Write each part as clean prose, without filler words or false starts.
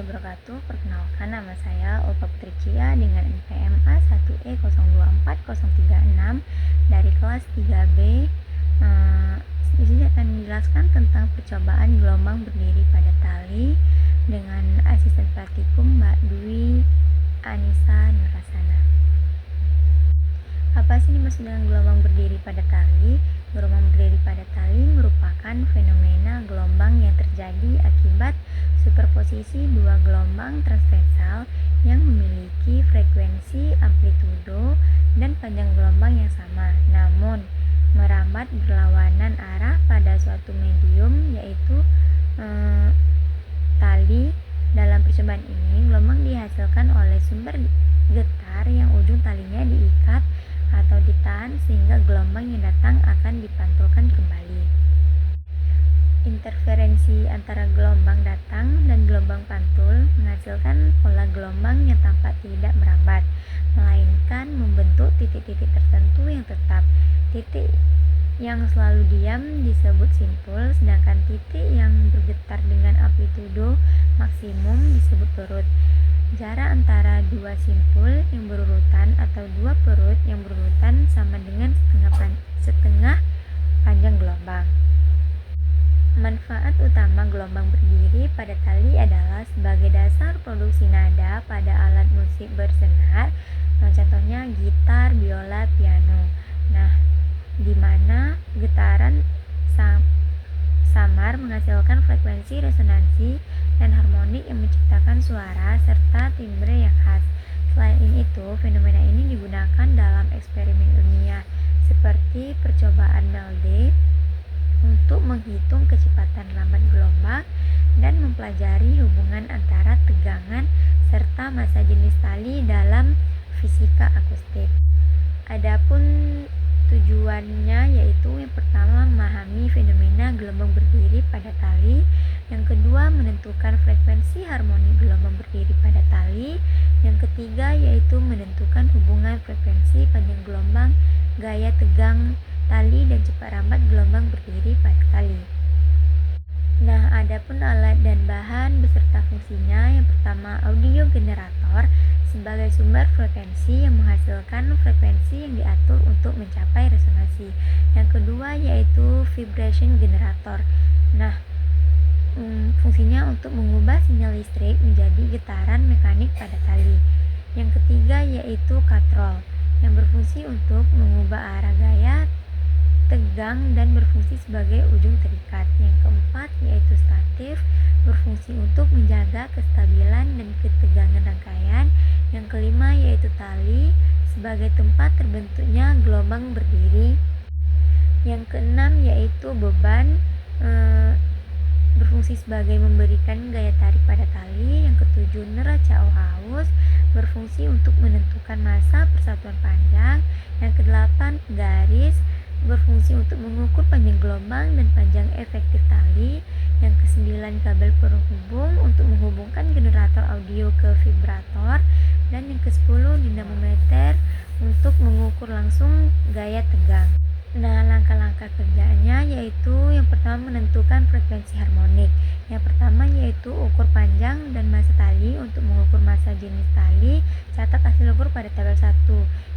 wabarakatuh. Perkenalkan, nama saya Ulfa Putricia dengan NPM A1E024036 dari kelas 3B. Di sini akan menjelaskan tentang percobaan gelombang berdiri pada tali dengan asisten praktikum Mbak Dwi Anissa Nurasana. Apa sih dimaksud dengan gelombang berdiri pada tali? Gelombang berdiri pada tali merupakan fenomena gelombang yang terjadi akibat superposisi dua gelombang transversal yang memiliki frekuensi, amplitudo, dan panjang gelombang yang sama, namun merambat berlawanan arah pada suatu medium, yaitu tali. Dalam percobaan ini, gelombang dihasilkan oleh sumber getar yang ujung talinya diikat atau ditahan sehingga gelombang yang datang akan dipantulkan kembali. Interferensi antara gelombang datang dan gelombang pantul menghasilkan pola gelombang yang tampak tidak merambat, melainkan membentuk titik-titik tertentu yang tetap. Titik yang selalu diam disebut simpul, sedangkan titik yang bergetar dengan amplitudo maksimum disebut perut. Jarak antara dua simpul yang berurutan atau dua perut yang berurutan sama dengan setengah panjang gelombang. Manfaat utama gelombang berdiri pada tali adalah sebagai dasar produksi nada pada alat musik bersenar, contohnya gitar, biola, piano. Di mana getaran samar menghasilkan frekuensi resonansi dan harmonik yang menciptakan suara serta timbre yang khas. Selain itu, fenomena ini digunakan dalam eksperimen ilmiah seperti percobaan Melde untuk menghitung kecepatan lambat gelombang dan mempelajari hubungan antara tegangan serta massa jenis tali dalam fisika akustik. Adapun tujuannya yaitu yang pertama memahami fenomena gelombang berdiri pada tali, yang kedua menentukan frekuensi harmoni gelombang berdiri pada tali, yang ketiga yaitu menentukan hubungan frekuensi panjang gelombang, gaya tegang tali dan cepat rambat gelombang berdiri pada tali. Adapun alat dan bahan beserta fungsinya, yang pertama audio generator sebagai sumber frekuensi yang menghasilkan frekuensi yang diatur untuk mencapai resonansi. Yang kedua yaitu vibration generator. Fungsinya untuk mengubah sinyal listrik menjadi getaran mekanik pada tali. Yang ketiga yaitu katrol yang berfungsi untuk mengubah arah gaya tegang dan berfungsi sebagai ujung terikat. Yang keempat yaitu statif, berfungsi untuk menjaga kestabilan dan ketegangan rangkaian. Yang kelima yaitu tali sebagai tempat terbentuknya gelombang berdiri. Yang keenam yaitu beban, berfungsi sebagai memberikan gaya tarik pada tali. Yang ketujuh neraca Ohaus, berfungsi untuk menentukan massa persatuan panjang. Yang kedelapan garis, berfungsi untuk mengukur panjang gelombang dan panjang efektif tali. Yang kesembilan kabel penghubung untuk menghubungkan generator audio ke vibrator. Dan yang kesepuluh dinamometer untuk mengukur langsung gaya tegang. Langkah-langkah kerjanya yaitu yang pertama menentukan frekuensi harmonik. Yang pertama yaitu ukur panjang dan massa tali. Untuk mengukur massa jenis tali, catat hasil ukur pada tabel 1.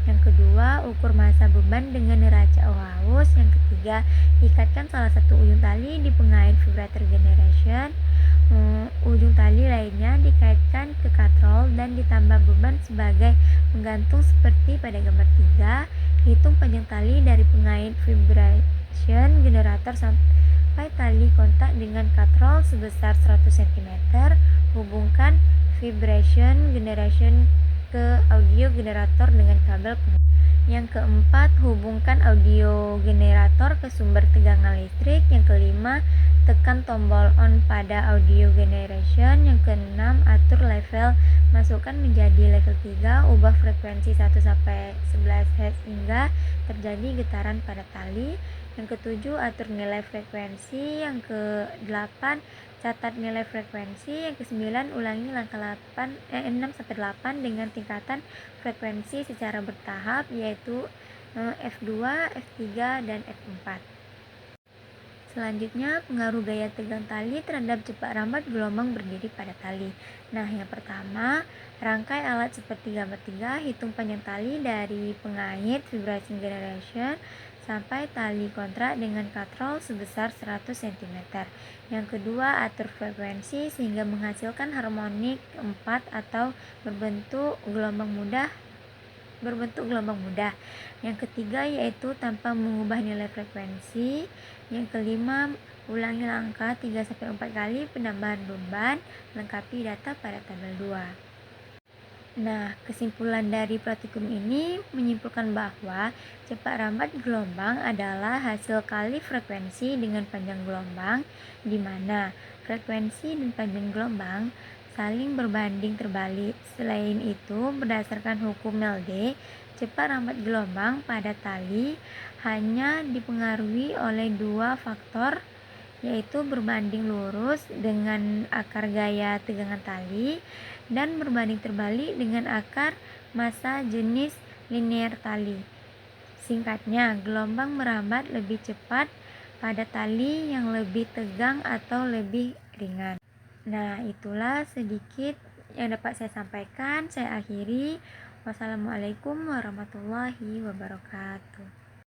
Yang kedua, ukur massa beban dengan neraca Ohaus. Yang ketiga, ikatkan salah satu ujung tali di pengait vibrator generation. Ujung tali lainnya dikaitkan ke katrol dan ditambah beban sebagai penggantung seperti pada gambar 3. Hitung panjang tali dari pengait vibration generator sampai tali kontak dengan katrol sebesar 100 cm. Hubungkan vibration generation ke audio generator dengan kabel penghubung. Yang keempat, hubungkan audio generator ke sumber tegangan listrik. Yang kelima, tekan tombol on pada audio generation. Yang keenam, atur level, masukkan menjadi level 3, ubah frekuensi 1 sampai 11 Hz hingga terjadi getaran pada tali. Yang ketujuh, atur nilai frekuensi. Yang ke-8, catat nilai frekuensi. Yang ke-9, ulangi langkah 6 sampai 8 dengan tingkatan frekuensi secara bertahap yaitu F2, F3 dan F4. Selanjutnya, pengaruh gaya tegang tali terhadap cepat rambat gelombang berdiri pada tali. Nah, yang pertama, rangkai alat seperti gambar 3, hitung panjang tali dari pengait vibration generation sampai tali kontrak dengan katrol sebesar 100 cm. Yang kedua, atur frekuensi sehingga menghasilkan harmonik 4 atau berbentuk gelombang mudah. Yang ketiga yaitu tanpa mengubah nilai frekuensi. Yang kelima, ulangi langkah 3-4 kali penambahan beban, lengkapi data pada tabel 2. Nah, kesimpulan dari praktikum ini menyimpulkan bahwa cepat rambat gelombang adalah hasil kali frekuensi dengan panjang gelombang, di mana frekuensi dan panjang gelombang saling berbanding terbalik. Selain itu, berdasarkan hukum Melde, cepat rambat gelombang pada tali hanya dipengaruhi oleh dua faktor, yaitu berbanding lurus dengan akar gaya tegangan tali dan berbanding terbalik dengan akar massa jenis linear tali. Singkatnya, gelombang merambat lebih cepat pada tali yang lebih tegang atau lebih ringan. Nah, itulah sedikit yang dapat saya sampaikan. Saya akhiri. Wassalamualaikum warahmatullahi wabarakatuh.